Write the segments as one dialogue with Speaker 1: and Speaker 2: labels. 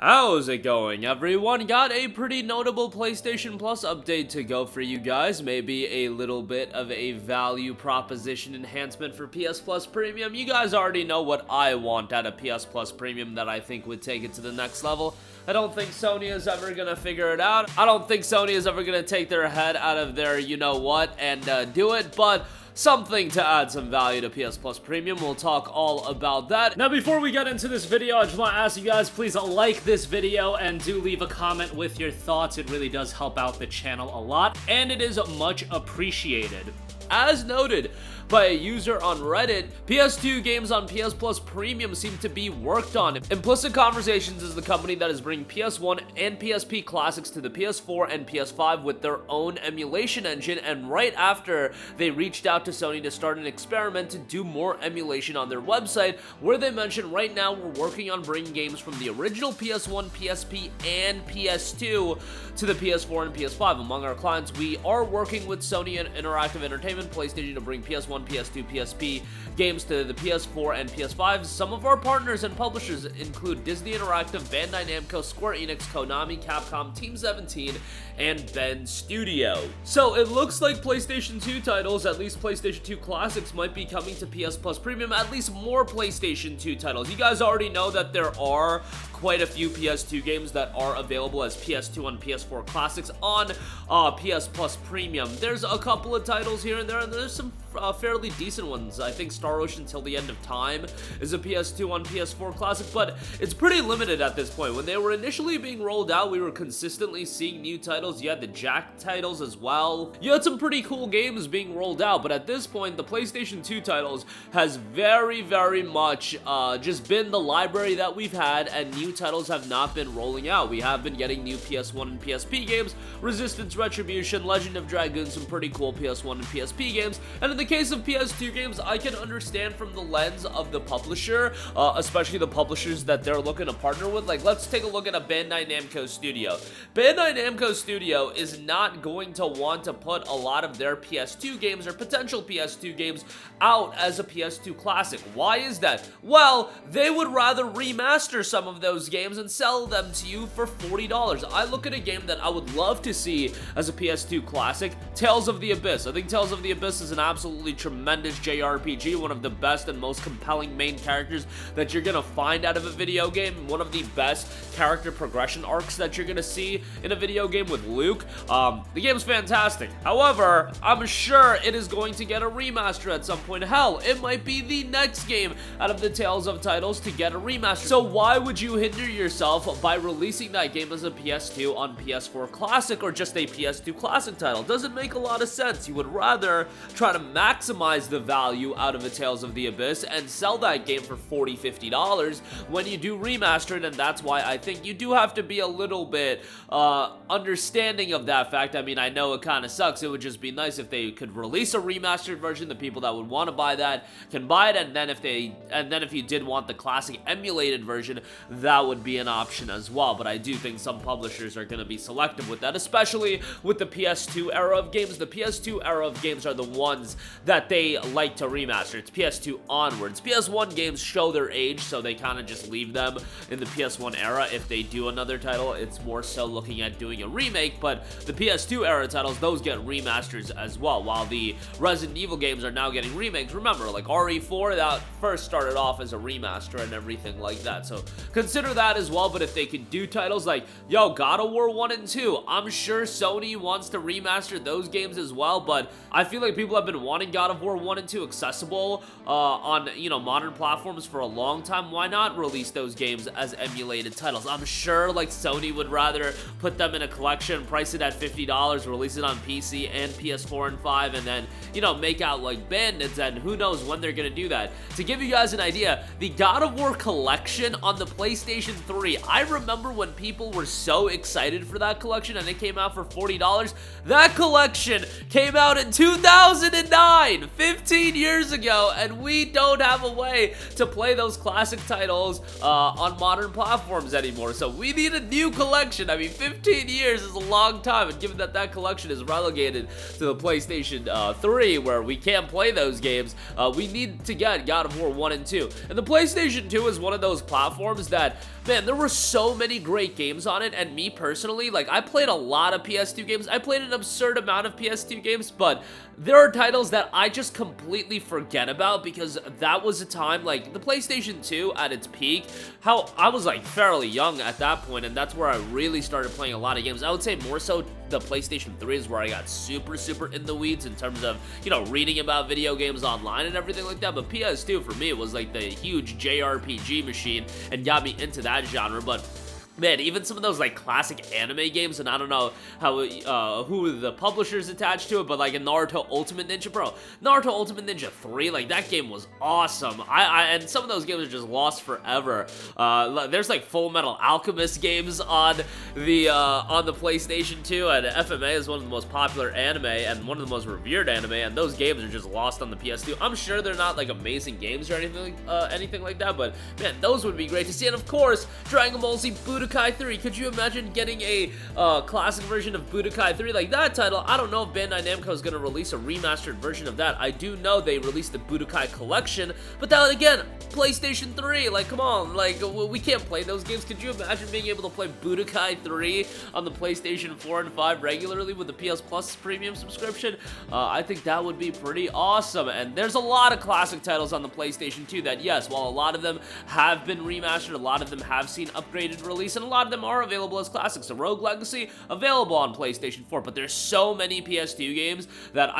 Speaker 1: How's it going, everyone? Got a pretty notable PlayStation Plus update to go for you guys. Maybe a little bit of a value proposition enhancement for PS Plus Premium. You guys already know what I want out of PS Plus Premium that I think would take it to the next level. I don't think Sony is ever gonna figure it out. I don't think Sony is ever gonna take their head out of their you-know-what and do it, but something to add some value to PS Plus Premium. We'll talk all about that. Now, before we get into this video, I just want to ask you guys, please like this video and do leave a comment with your thoughts. It really does help out the channel a lot, and it is much appreciated. As noted by a user on Reddit, PS2 games on PS Plus Premium seem to be worked on. Implicit Conversations is the company that is bringing PS1 and PSP classics to the PS4 and PS5 with their own emulation engine, and right after they reached out to Sony to start an experiment to do more emulation on their website, where they mentioned right now we're working on bringing games from the original PS1, PSP, and PS2 to the PS4 and PS5. Among our clients, we are working with Sony and Interactive Entertainment, PlayStation to bring PS1, PS2, PSP games to the PS4 and PS5. Some of our partners and publishers include Disney Interactive, Bandai Namco, Square Enix, Konami, Capcom, Team 17, and Ben Studio. So it looks like PlayStation 2 titles, at least PlayStation 2 Classics, might be coming to PS Plus Premium, at least more PlayStation 2 titles. You guys already know that there are quite a few PS2 games that are available as PS2 and PS4 Classics on PS Plus Premium. There's a couple of titles here and there's some fairly decent ones. I think Star Ocean Till the End of Time is a PS2 on PS4 Classic, but it's pretty limited at this point. When they were initially being rolled out, we were consistently seeing new titles. You had the Jack titles as well. You had some pretty cool games being rolled out, but at this point, the PlayStation 2 titles has very much just been the library that we've had, and new titles have not been rolling out. We have been getting new PS1 and PSP games, Resistance, Retribution, Legend of Dragoon, some pretty cool PS1 and PSP games, and in the case of PS2 games, I can understand from the lens of the publisher, especially the publishers that they're looking to partner with. Like, let's take a look at a Bandai Namco studio. Bandai Namco studio is not going to want to put a lot of their PS2 games or potential PS2 games out as a PS2 classic. Why is that? Well, they would rather remaster some of those games and sell them to you for $40. I look at a game that I would love to see as a PS2 classic, Tales of the Abyss. I think Tales of the Abyss is an absolutely tremendous JRPG, one of the best and most compelling main characters that you're gonna find out of a video game, one of the best character progression arcs that you're gonna see in a video game with Luke. The game's fantastic. However, I'm sure it is going to get a remaster at some point. Hell, it might be the next game out of the Tales of titles to get a remaster. So why would you hinder yourself by releasing that game as a PS2 on PS4 Classic or just a PS2 Classic title? Doesn't make a lot of sense. You would rather try to maximize the value out of a Tales of the Abyss and sell that game for $40, $50 when you do remaster it, and that's why I think you do have to be a little bit understanding of that fact. I mean, I know it kind of sucks. It would just be nice if they could release a remastered version. The people that would want to buy that can buy it, and then if you did want the classic emulated version, that would be an option as well. But I do think some publishers are going to be selective with that, especially with the PS2 era of games. The PS2 era of games are the ones that they like to remaster. It's PS2 onwards. PS1 games show their age, so they kind of just leave them in the PS1 era. If they do another title, it's more so looking at doing a remake, but the PS2 era titles, those get remasters as well, while the Resident Evil games are now getting remakes. Remember, like RE4, that first started off as a remaster and everything like that, so consider that as well. But if they could do titles like, yo, God of War 1 and 2, I'm sure Sony wants to remaster those games as well, but I feel like people have been wanting God of War 1 and 2 accessible on, modern platforms for a long time. Why not release those games as emulated titles? I'm sure, like, Sony would rather put them in a collection, price it at $50, release it on PC and PS4 and 5, and then, make out like bandits, and who knows when they're gonna do that. To give you guys an idea, the God of War collection on the PlayStation 3, I remember when people were so excited for that collection and it came out for $40. That collection came out in 2009, 15 years ago, and we don't have a way to play those classic titles on modern platforms anymore. So we need a new collection. I mean, 15 years is a long time, and given that that collection is relegated to the PlayStation 3, where we can't play those games, we need to get God of War 1 and 2. And the PlayStation 2 is one of those platforms that man, there were so many great games on it, and me personally, like, I played a lot of PS2 games. I played an absurd amount of PS2 games, but there are titles that I just completely forget about because that was a time, like, the PlayStation 2 at its peak, how I was, like, fairly young at that point, and that's where I really started playing a lot of games. I would say more so the PlayStation 3 is where I got super in the weeds in terms of, you know, reading about video games online and everything like that, but PS2 for me, it was like the huge JRPG machine and got me into that genre. But man, even some of those like classic anime games, and I don't know how who the publishers attached to it, but like a Naruto Ultimate Ninja, bro, Naruto Ultimate Ninja 3, like that game was awesome. And some of those games are just lost forever. There's like Full Metal Alchemist games on the PlayStation 2, and FMA is one of the most popular anime and one of the most revered anime, and those games are just lost on the PS2. I'm sure they're not like amazing games or anything like that, but man, those would be great to see. And of course, Dragon Ball Z Budokai 3. Could you imagine getting a classic version of Budokai 3? Like that title, I don't know if Bandai Namco is going to release a remastered version of that. I do know they released the Budokai Collection, but that again, PlayStation 3, like come on, like we can't play those games. Could you imagine being able to play Budokai 3 on the PlayStation 4 and 5 regularly with the PS Plus premium subscription? I think that would be pretty awesome. And there's a lot of classic titles on the PlayStation 2 that, yes, while a lot of them have been remastered, a lot of them have seen upgraded release, and a lot of them are available as classics. The Rogue Legacy, available on PlayStation 4, but there's so many PS2 games that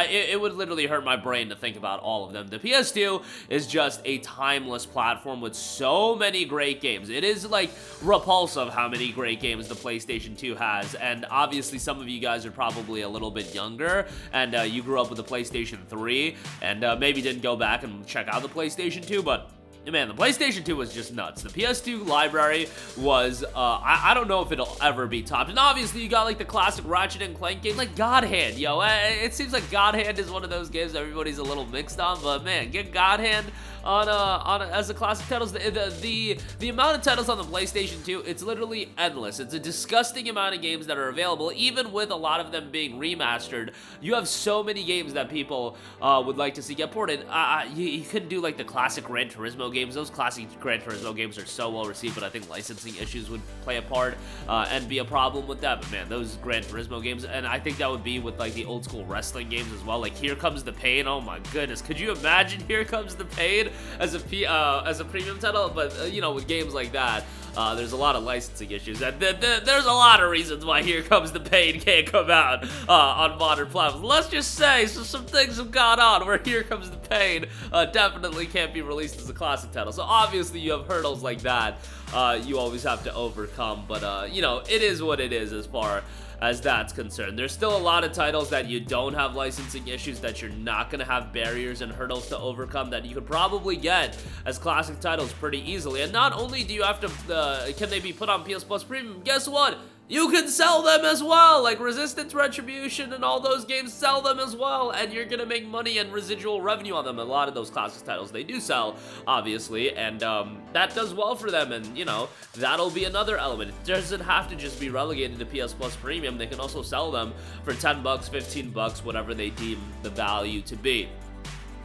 Speaker 1: it would literally hurt my brain to think about all of them. The PS2 is just a timeless platform with so many great games. It is like repulsive how many great games the PlayStation 2 has, and obviously some of you guys are probably a little bit younger, and you grew up with the PlayStation 3, and maybe didn't go back and check out the PlayStation 2, but man, the PlayStation 2 was just nuts. The PS2 library was, I don't know if it'll ever be topped. And obviously, you got, like, the classic Ratchet and Clank game, like God Hand, yo. It seems like God Hand is one of those games everybody's a little mixed on, but man, get God Hand as a classic titles. The amount of titles on the PlayStation 2, it's literally endless. It's a disgusting amount of games that are available, even with a lot of them being remastered. You have so many games that people would like to see get ported. You couldn't do, like, the classic Gran Turismo games. Those classic Gran Turismo games are so well received, but I think licensing issues would play a part and be a problem with that. But man, those Gran Turismo games, and I think that would be with like the old school wrestling games as well. Like Here Comes the Pain. Oh my goodness, could you imagine Here Comes the Pain as a premium title? But you know, with games like that, there's a lot of licensing issues, and there's a lot of reasons why Here Comes the Pain can't come out on modern platforms. Let's just say some things have gone on where Here Comes the Pain definitely can't be released as a classic title. So obviously you have hurdles like that you always have to overcome, but you know, it is what it is as far as that's concerned. There's still a lot of titles that you don't have licensing issues, that you're not going to have barriers and hurdles to overcome, that you could probably get as classic titles pretty easily. And not only do you have to, can they be put on PS Plus Premium, guess what? You can sell them as well, like Resistance, Retribution, and all those games, sell them as well, and you're gonna make money and residual revenue on them. A lot of those classic titles, they do sell, obviously, and that does well for them, and, you know, that'll be another element. It doesn't have to just be relegated to PS Plus Premium. They can also sell them for 10 bucks, 15 bucks, whatever they deem the value to be.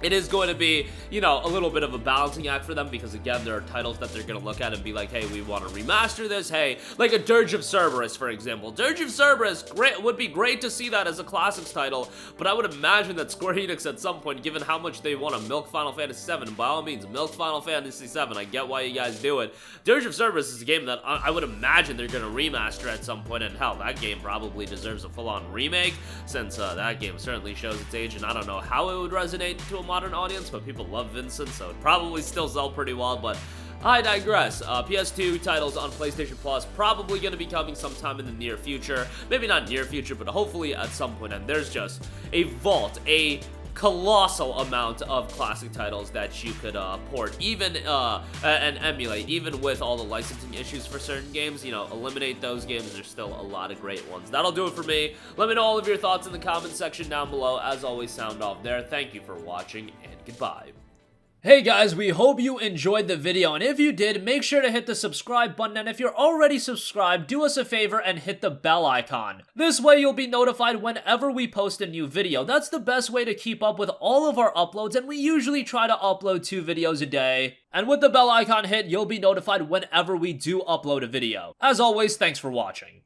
Speaker 1: It is going to be, you know, a little bit of a balancing act for them because, again, there are titles that they're going to look at and be like, hey, we want to remaster this. Hey, like a Dirge of Cerberus, for example. Dirge of Cerberus, would be great to see that as a classics title, but I would imagine that Square Enix at some point, given how much they want to milk Final Fantasy VII, and by all means, milk Final Fantasy VII, I get why you guys do it. Dirge of Cerberus is a game that I would imagine they're going to remaster at some point, and hell, that game probably deserves a full-on remake, since that game certainly shows its age, and I don't know how it would resonate to a modern audience, but people love Vincent, so it probably still sell pretty well, but I digress. PS2 titles on PlayStation Plus probably going to be coming sometime in the near future. Maybe not near future, but hopefully at some point, and there's just a vault, a colossal amount of classic titles that you could port, even and emulate, even with all the licensing issues for certain games. You know, eliminate those games. There's still a lot of great ones. That'll do it for me. Let me know all of your thoughts in the comment section down below. As always, sound off there. Thank you for watching, and goodbye. Hey guys, we hope you enjoyed the video, and if you did, make sure to hit the subscribe button, and if you're already subscribed, do us a favor and hit the bell icon. This way you'll be notified whenever we post a new video. That's the best way to keep up with all of our uploads, and we usually try to upload 2 videos a day. And with the bell icon hit, you'll be notified whenever we do upload a video. As always, thanks for watching.